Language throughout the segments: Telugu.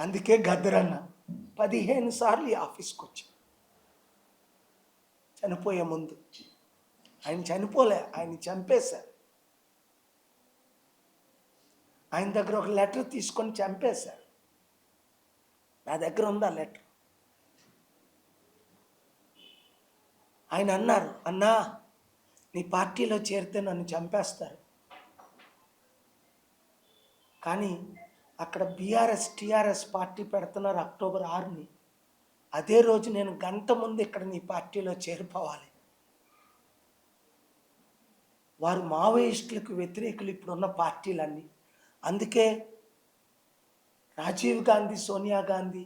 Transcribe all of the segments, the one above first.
అందుకే గద్దరన్న 15 సార్లు ఈ ఆఫీస్కి వచ్చాడు. చనిపోయే ముందు. ఆయన చనిపోలే, ఆయన చంపేశారు. ఆయన దగ్గర ఒక లెటర్ తీసుకొని చంపేశారు. నా దగ్గర ఉంది ఆ లెటర్. ఆయన అన్నారు, అన్నా నీ పార్టీలో చేరితే నన్ను చంపేస్తారు, కానీ అక్కడ బీఆర్ఎస్ టీఆర్ఎస్ పార్టీ పెడుతున్నారు అక్టోబర్ 6ని. అదే రోజు నేను గంట ముందు ఇక్కడ నీ పార్టీలో చేరిపోవాలి. వారు మావోయిస్టులకు వ్యతిరేకులు ఇప్పుడున్న పార్టీలన్నీ. అందుకే రాజీవ్ గాంధీ, సోనియా గాంధీ,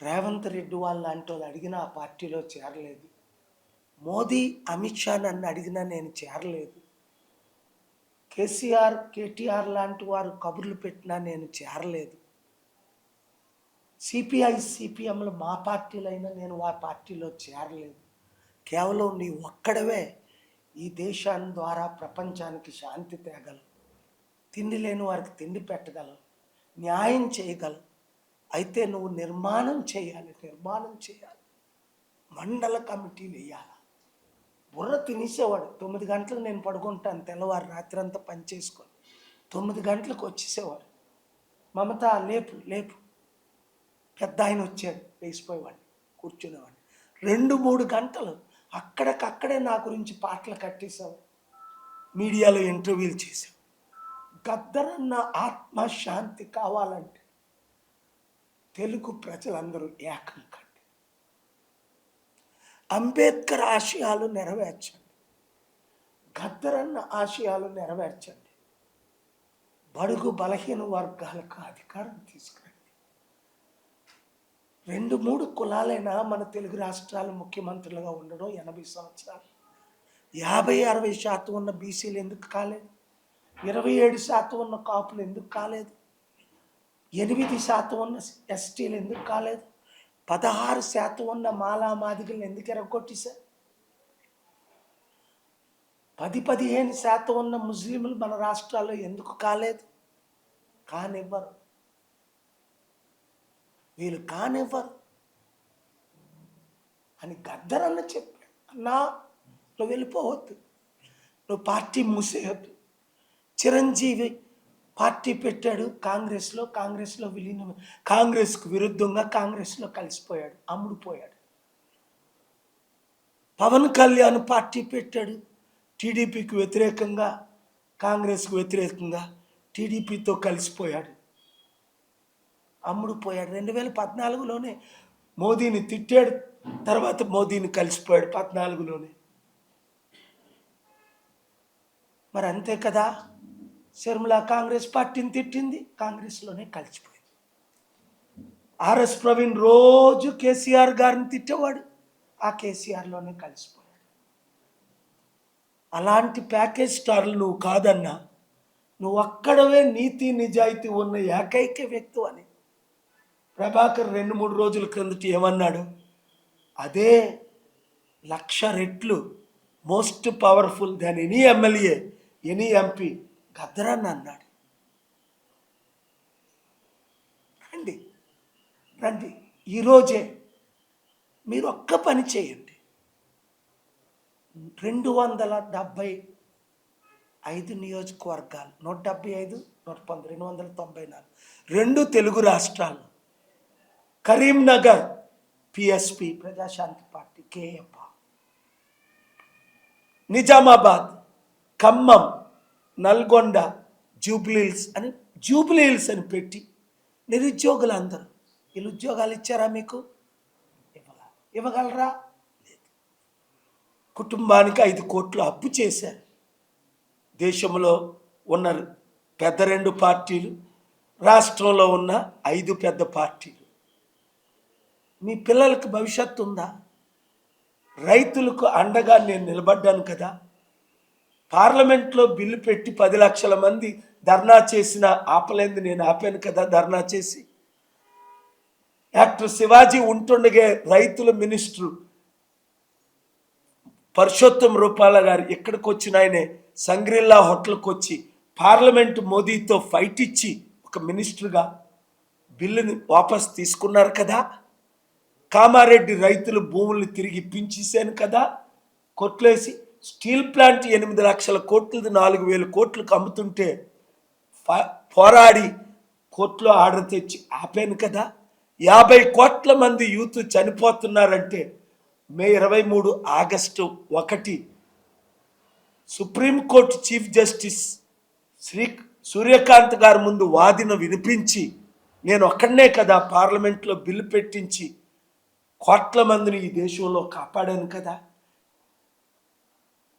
రేవంత్ రెడ్డి వాళ్ళు లాంటి వాళ్ళు అడిగినా ఆ పార్టీలో చేరలేదు. మోదీ, అమిత్ షా నన్ను అడిగినా నేను చేరలేదు. కేసీఆర్, కేటీఆర్ లాంటి వారు కబుర్లు పెట్టినా నేను చేరలేదు. సిపిఐ, సిపిఎంలు మా పార్టీలైనా నేను ఆ పార్టీలో చేరలేదు. కేవలం నీ ఒక్కడవే ఈ దేశాన్ని ద్వారా ప్రపంచానికి శాంతి తేగలవు, తిండి లేని వారికి తిండి పెట్టగలవు, న్యాయం చేయగలవు. అయితే నువ్వు నిర్మాణం చేయాలి. మండల కమిటీలు వేయాలి. బుర్ర తినేసేవాడు. 9 గంటలకు నేను పడుకుంటాను, తెల్లవారు రాత్రి అంతా పనిచేసుకొని 9 గంటలకు వచ్చేసేవాడు. మమత లేపు పెద్ద ఆయన వచ్చాడు, లేచిపోయేవాడిని, కూర్చునేవాడిని. 2-3 గంటలు అక్కడికక్కడే నా గురించి పాటలు కట్టేశావు, మీడియాలో ఇంటర్వ్యూలు చేశావు. గద్దరన్న ఆత్మశాంతి కావాలంటే తెలుగు ప్రజలందరూ ఏకం కండి. అంబేద్కర్ ఆశయాలు నెరవేర్చండి, గద్దరన్న ఆశయాలు నెరవేర్చండి. బడుగు బలహీన వర్గాలకు అధికారం తీసుకురండి. 2-3 కులాలైనా మన తెలుగు రాష్ట్రాలు ముఖ్యమంత్రులుగా ఉండడం 80 సంవత్సరాలు. 50-60% ఉన్న బీసీలు ఎందుకు కాలేదు? 27% ఉన్న కాపులు ఎందుకు కాలేదు? 8% ఉన్న ఎస్టీలు ఎందుకు కాలేదు? 16% ఉన్న మాలా మాదిగలను ఎందుకు ఎరగొట్టేశారు? 10-15% ఉన్న ముస్లింలు మన రాష్ట్రాల్లో ఎందుకు కాలేదు? కానివ్వరు, వీళ్ళు కానివ్వరు అని గద్దరన్న చెప్పాడు. అన్నా నువ్వు వెళ్ళిపోవద్దు, నువ్వు పార్టీ మూసేయద్దు. చిరంజీవి పార్టీ పెట్టాడు కాంగ్రెస్లో విలీనం, కాంగ్రెస్కు విరుద్ధంగా కాంగ్రెస్లో కలిసిపోయాడు, అమ్ముడుపోయాడు. పవన్ కళ్యాణ్ పార్టీ పెట్టాడు టీడీపీకి వ్యతిరేకంగా, కాంగ్రెస్కు వ్యతిరేకంగా టీడీపీతో కలిసిపోయాడు, అమ్ముడుపోయాడు. 2014లోనే మోదీని తిట్టాడు, తర్వాత మోదీని కలిసిపోయాడు 14లోనే. మరి అంతే కదా, శర్మిల కాంగ్రెస్ పార్టీని తిట్టింది, కాంగ్రెస్లోనే కలిసిపోయింది. ఆర్ఎస్ ప్రవీణ్ రోజు కేసీఆర్ గారిని తిట్టేవాడు, ఆ కేసీఆర్లోనే కలిసిపోయాడు. అలాంటి ప్యాకేజ్ స్టార్లు నువ్వు కాదన్నా, నువ్వు అక్కడవే నీతి నిజాయితీ ఉన్న ఏకైక వ్యక్తి అని ప్రభాకర్ 2-3 రోజుల క్రిందట ఏమన్నాడు? అదే 1,00,000 రెట్లు most powerful than any MLA, any MP గద్దరన్న అన్నాడు. రండి ఈరోజే మీరు ఒక్క పని చేయండి. 275 నియోజకవర్గాలు, 175, 119, 294, 2 తెలుగు రాష్ట్రాలు, Karimnagar PSP Prajashanti party KF, Nizamabad, Khammam, Nalgonda, Jubilee Hills అని పెట్టి నిరుద్యోగులు అందరూ, వీళ్ళు ఉద్యోగాలు ఇచ్చారా మీకు? ఇవ్వగలరా? లేదు. కుటుంబానికి 5 కోట్లు అప్పు చేశారు. దేశంలో ఉన్న పెద్ద 2 పార్టీలు, రాష్ట్రంలో ఉన్న 5 పెద్ద పార్టీలు. మీ పిల్లలకు భవిష్యత్తు ఉందా? రైతులకు అండగా నేను నిలబడ్డాను కదా. పార్లమెంట్లో బిల్లు పెట్టి 10 లక్షల మంది ధర్నా చేసిన ఆపలేదు, నేను ఆపాను కదా ధర్నా చేసి. యాక్టర్ శివాజీ ఉంటుండగే రైతుల మినిస్టరు పరుషోత్తం రూపాల గారు ఇక్కడికి వచ్చిన ఆయనే సంగ్రిల్లా హోటల్కి వచ్చి పార్లమెంటు మోదీతో ఫైట్ ఇచ్చి ఒక మినిస్టర్గా బిల్లుని వాపస్ తీసుకున్నారు కదా, కామారెడ్డి రైతులు భూముల్ని తిరిగి ఇప్పించేశాను కదా కొట్లేసి, స్టీల్ ప్లాంట్ 8 లక్షల కోట్లది 4,000 కోట్లకు అమ్ముతుంటే పోరాడి కోర్టులో ఆర్డర్ తెచ్చి ఆపాను కదా, 50 కోట్ల మంది యూత్ చనిపోతున్నారంటే May 23 August 1 Supreme Court chief justice Suryakant గారి ముందు వాదన వినిపించి నేను ఒక్కడనే కదా పార్లమెంట్లో బిల్లు పెట్టించి కోట్ల మందిని ఈ దేశంలో కాపాడాను కదా.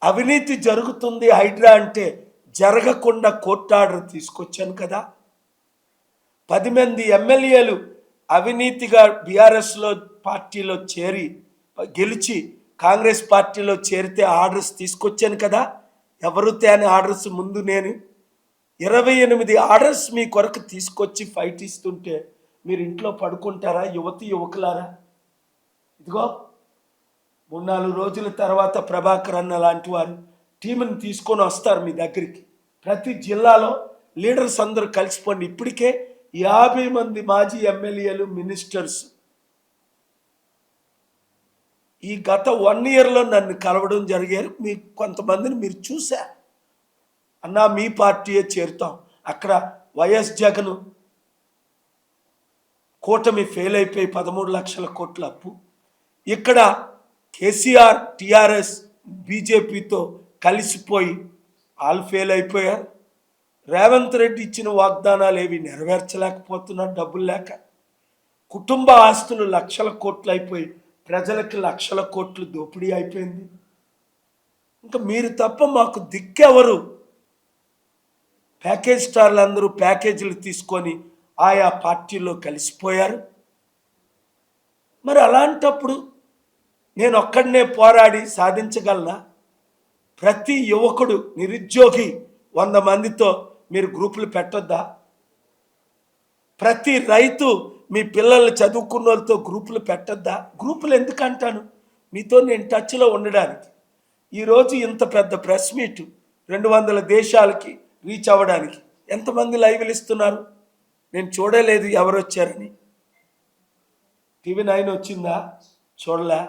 అవినీతి జరుగుతుంది హైడ్రా అంటే జరగకుండా కోర్టు ఆర్డర్ తీసుకొచ్చాను కదా. 10 మంది ఎమ్మెల్యేలు అవినీతిగా బీఆర్ఎస్లో పార్టీలో గెలిచి కాంగ్రెస్ పార్టీలో చేరితే ఆర్డర్స్ తీసుకొచ్చాను కదా. ఎవరు తేని ఆర్డర్స్ ముందు నేను 28 ఆర్డర్స్ మీ కొరకు తీసుకొచ్చి ఫైట్ ఇస్తుంటే మీరు ఇంట్లో పడుకుంటారా యువకులారా? ఇదిగో 3-4 రోజుల తర్వాత ప్రభాకర్ అన్న లాంటి వారు టీంని తీసుకొని వస్తారు మీ దగ్గరికి. ప్రతి జిల్లాలో లీడర్స్ అందరూ కలిసిపోండి. ఇప్పటికే 50 మంది మాజీ ఎమ్మెల్యేలు మినిస్టర్స్ ఈ గత 1 ఇయర్లో నన్ను కలవడం జరిగారు. మీ కొంతమందిని మీరు చూశారు. అన్నా మీ పార్టీయే చేరుతాం. అక్కడ వైఎస్ జగన్ కూటమి ఫెయిల్ అయిపోయి 13 లక్షల కోట్ల అప్పు, ఇక్కడ కేసీఆర్ టీఆర్ఎస్ బీజేపీతో కలిసిపోయి వాళ్ళు ఫెయిల్ అయిపోయారు. రేవంత్ రెడ్డి ఇచ్చిన వాగ్దానాలు ఏవి నెరవేర్చలేకపోతున్నారు డబ్బులు లేక. కుటుంబ ఆస్తులు లక్షల కోట్లు అయిపోయి ప్రజలకి లక్షల కోట్లు దోపిడీ అయిపోయింది. ఇంకా మీరు తప్ప మాకు దిక్కెవరు? ప్యాకేజ్ స్టార్లు అందరూ ప్యాకేజీలు తీసుకొని ఆయా పార్టీలో కలిసిపోయారు. మరి అలాంటప్పుడు నేను ఒక్కడనే పోరాడి సాధించగలనా? ప్రతి యువకుడు నిరుద్యోగి 100 మందితో మీరు గ్రూపులు పెట్టొద్దా? ప్రతి రైతు మీ పిల్లల్ని చదువుకున్న వాళ్ళతో గ్రూపులు పెట్టొద్దా? గ్రూపులు ఎందుకంటాను, మీతో నేను టచ్లో ఉండడానికి. ఈరోజు ఇంత పెద్ద ప్రెస్ మీట్ 200 దేశాలకి రీచ్ అవ్వడానికి ఎంతమంది లైవ్లు ఇస్తున్నారు? నేను చూడలేదు ఎవరు వచ్చారని. TV9 వచ్చిందా? చూడలే.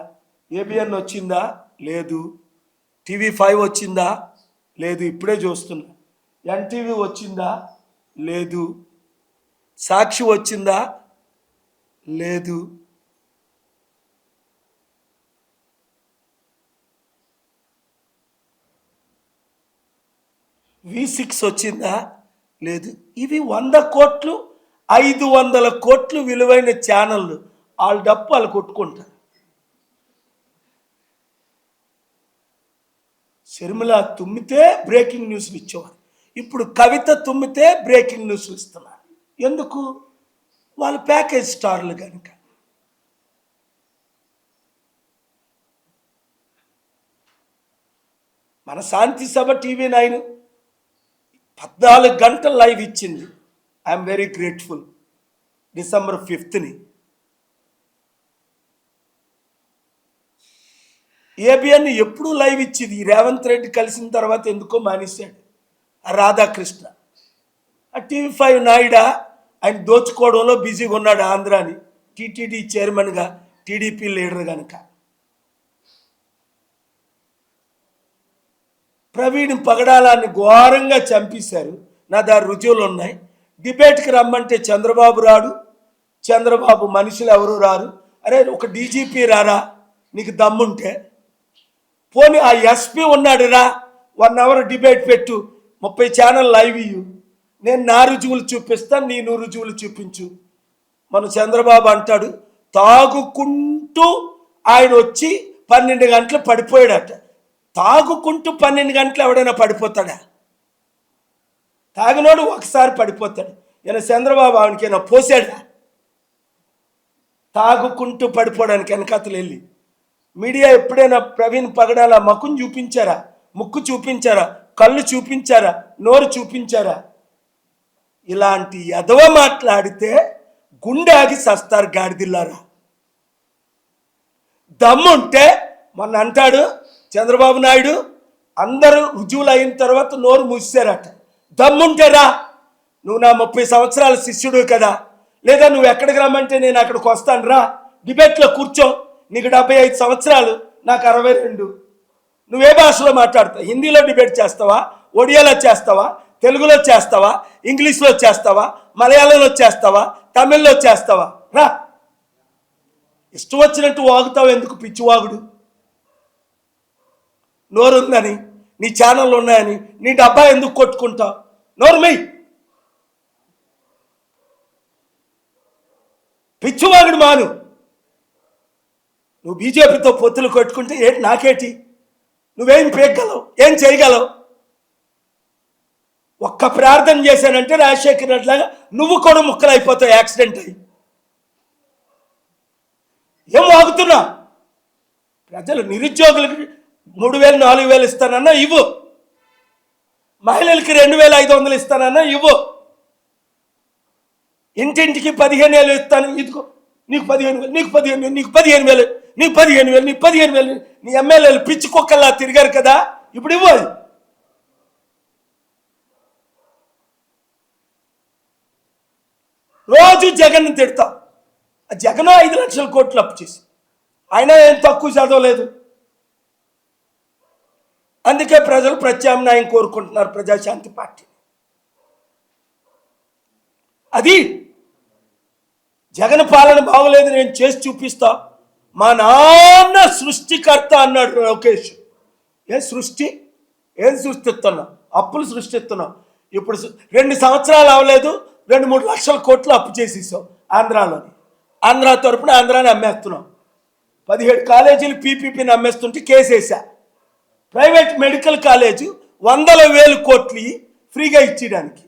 ABN వచ్చిందా? లేదు. TV5 వచ్చిందా? లేదు, ఇప్పుడే చూస్తున్నా. NTV వచ్చిందా? లేదు. సాక్షి వచ్చిందా? లేదు. V6 వచ్చిందా? లేదు. ఇవి 100 కోట్లు 500 కోట్లు విలువైన ఛానళ్ళు. వాళ్ళ డప్పు వాళ్ళు కొట్టుకుంటారు. షర్మిల తుమ్మితే బ్రేకింగ్ న్యూస్లు ఇచ్చేవారు. ఇప్పుడు కవిత తుమ్మితే బ్రేకింగ్ న్యూస్లు ఇస్తున్నారు. ఎందుకు? వాళ్ళు ప్యాకేజ్ స్టార్లు కనుక. మన శాంతి సభ TV9 14 గంటలు లైవ్ ఇచ్చింది. I'm very grateful. December 5th ABN ఎప్పుడూ లైవ్ ఇచ్చింది. రేవంత్ రెడ్డి కలిసిన తర్వాత ఎందుకో మానేశాడు. రాధాకృష్ణ TV5 నాయుడా ఆయన దోచుకోవడంలో బిజీగా ఉన్నాడు. ఆంధ్రాని TTD చైర్మన్గా TDP లీడర్ కనుక. ప్రవీణ్ పగడాలాన్ని ఘోరంగా చంపేశారు. నా దగ్గర రుజువులు ఉన్నాయి. డిబేట్కి రమ్మంటే చంద్రబాబు రాడు. చంద్రబాబు మనుషులు ఎవరు రారు. అరే ఒక DGP రారా నీకు దమ్ముంటే? పోనీ ఆ SP ఉన్నాడు రా, 1 అవర్ డిబేట్ పెట్టు, 30 ఛానల్ లైవ్ ఇయ్యు, నేను నా రుజువులు చూపిస్తాను, నీ నువ్వు రుజువులు చూపించు. మన చంద్రబాబు అంటాడు తాగుకుంటూ ఆయన వచ్చి 12 గంటలు పడిపోయాడట. తాగుకుంటూ 12 గంటలు ఎవడైనా పడిపోతాడా? తాగినోడు ఒకసారి పడిపోతాడు. ఈయన చంద్రబాబు ఆవిడకైనా పోసాడా? తాగుకుంటూ పడిపోవడానికి వెనకాతలు వెళ్ళి మీడియా ఎప్పుడైనా ప్రవీణ్ పగడాల ముఖం చూపించారా? ముక్కు చూపించారా? కళ్ళు చూపించారా? నోరు చూపించారా? ఇలాంటి ఎదవ మాట్లాడితే గుండె ఆగి సస్తారు గాడిదిల్లారా. దమ్ముంటే మొన్న అంటాడు చంద్రబాబు నాయుడు అందరూ రుజువులు అయిన తర్వాత నోరు మూసారట. దమ్ముంటే రా, నువ్వు నా 30 సంవత్సరాల శిష్యుడు కదా, లేదా నువ్వు ఎక్కడికి రమ్మంటే నేను అక్కడికి వస్తాను రా, డిబేట్లో కూర్చో. నీకు 75 సంవత్సరాలు, నాకు 62. నువ్వే భాషలో మాట్లాడతావు? హిందీలో డిబేట్ చేస్తావా, ఒడియాలో చేస్తావా, తెలుగులో చేస్తావా, ఇంగ్లీష్లో చేస్తావా, మలయాళంలో చేస్తావా, తమిళ్లో చేస్తావా? రా. ఇష్టం వచ్చినట్టు వాగుతావు ఎందుకు? పిచ్చివాగుడు. నోరుందని, నీ ఛానళ్ళు ఉన్నాయని నీ డబ్బా ఎందుకు కొట్టుకుంటావు? నోరుమై. పిచ్చివాగుడు మాను. నువ్వు బీజేపీతో పొత్తులు కొట్టుకుంటే ఏంటి నాకేటి? నువ్వేం పేగలవు, ఏం చేయగలవు? ఒక్క ప్రార్థన చేశానంటే రాజశేఖర్ రెడ్డిలాగా నువ్వు కూడా ముక్కలు అయిపోతావు యాక్సిడెంట్ అయ్యి. ఏం వాగుతున్నా? ప్రజలు నిరుద్యోగులకి 3,000 4,000 ఇస్తానన్నా ఇవ్వు, మహిళలకి 2,500 ఇస్తానన్నా ఇవ్వు, ఇంటింటికి 15,000 ఇస్తాను, ఇదిగో నీకు 15,000, నీకు 15,000, నీకు 15,000, నీకు 15,000, నీకు 15,000. నీ ఎమ్మెల్యేలు పిచ్చి కుక్కల్లా తిరిగారు కదా, ఇప్పుడు ఇవ్వాలి. రోజు జగన్ తిడతావు. జగన్ 5 లక్షల కోట్లు అప్పు చేసి, ఆయన ఏం తక్కువ చదవలేదు. అందుకే ప్రజలు ప్రత్యామ్నాయం కోరుకుంటున్నారు ప్రజాశాంతి పార్టీ. అది జగన్ పాలన బాగోలేదు, నేను చేసి చూపిస్తా. మా నాన్న సృష్టికర్త అన్నాడు లోకేష్. ఏం సృష్టి? ఏం సృష్టిస్తున్నావు? అప్పులు సృష్టిస్తున్నావు. ఇప్పుడు 2 సంవత్సరాలు అవ్వలేదు, 2-3 లక్షల కోట్లు అప్పు చేసేసావు ఆంధ్రాలోని. ఆంధ్ర తరపున ఆంధ్రాని అమ్మేస్తున్నావు. 17 కాలేజీలు పీపీపీని అమ్మేస్తుంటే కేసేసా. ప్రైవేట్ మెడికల్ కాలేజు 100,000 కోట్లు ఫ్రీగా ఇచ్చేయడానికి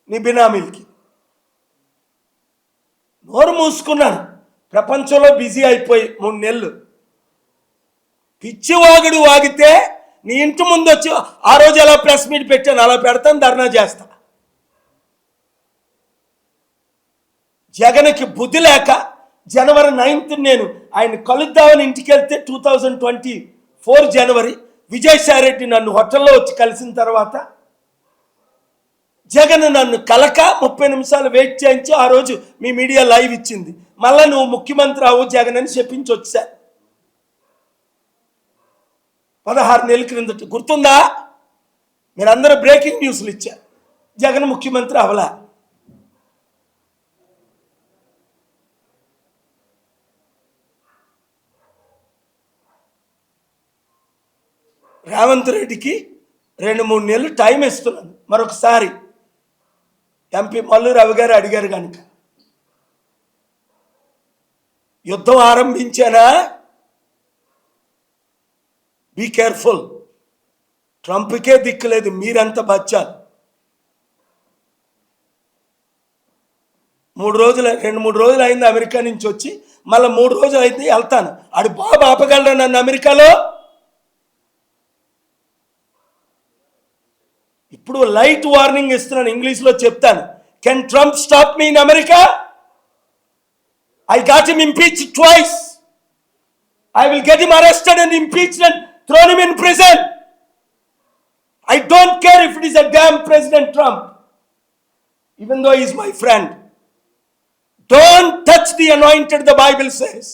నీ బినామీలకి. నోరు మూసుకున్నాను. ప్రపంచంలో బిజీ అయిపోయి 3 నెలలు. పిచ్చివాగుడు వాగితే నీ ఇంటి ముందు వచ్చి ఆ రోజు ఎలా ప్రెస్ మీట్ పెట్టాను అలా పెడతాను, ధర్నా చేస్తా. జగన్కి బుద్ధి లేక జనవరి 9th నేను ఆయన కలుద్దామని ఇంటికి వెళ్తే 2024 జనవరి విజయసాయిరెడ్డి నన్ను హోటల్లో వచ్చి కలిసిన తర్వాత జగన్ నన్ను కలక 30 నిమిషాలు వెయిట్ చేయించి ఆ రోజు మీ మీడియా లైవ్ ఇచ్చింది. మళ్ళీ నువ్వు ముఖ్యమంత్రి అవ్వు జగన్ అని చెప్పించి వచ్చా. 16 నెలల క్రిందట గుర్తుందా? మీరందరూ బ్రేకింగ్ న్యూస్లు ఇచ్చారు. జగన్ ముఖ్యమంత్రి అవలా. రేవంత్ రెడ్డికి 2-3 నెలలు టైం ఇస్తున్నాను. మరొకసారి ఎంపీ మల్లు రవి గారు అడిగారు కనుక యుద్ధం ఆరంభించానా? Be careful. ట్రంప్కే దిక్కులేదు, మీరంతా బచ్చారు. 2-3 రోజులు అయింది అమెరికా నుంచి వచ్చి, మళ్ళీ 3 రోజులు అయింది వెళ్తాను. ఆడు బాబు ఆపగలరా నన్ను అమెరికాలో? ఇప్పుడు లైట్ వార్నింగ్ ఇస్తున్నాను, ఇంగ్లీష్లో చెప్తాను. Can Trump stop me in America? I got him impeached twice. I will get him arrested and impeached and thrown him in prison. I don't care if it is a damn President Trump, even though he is my friend. Don't touch the anointed, the Bible says.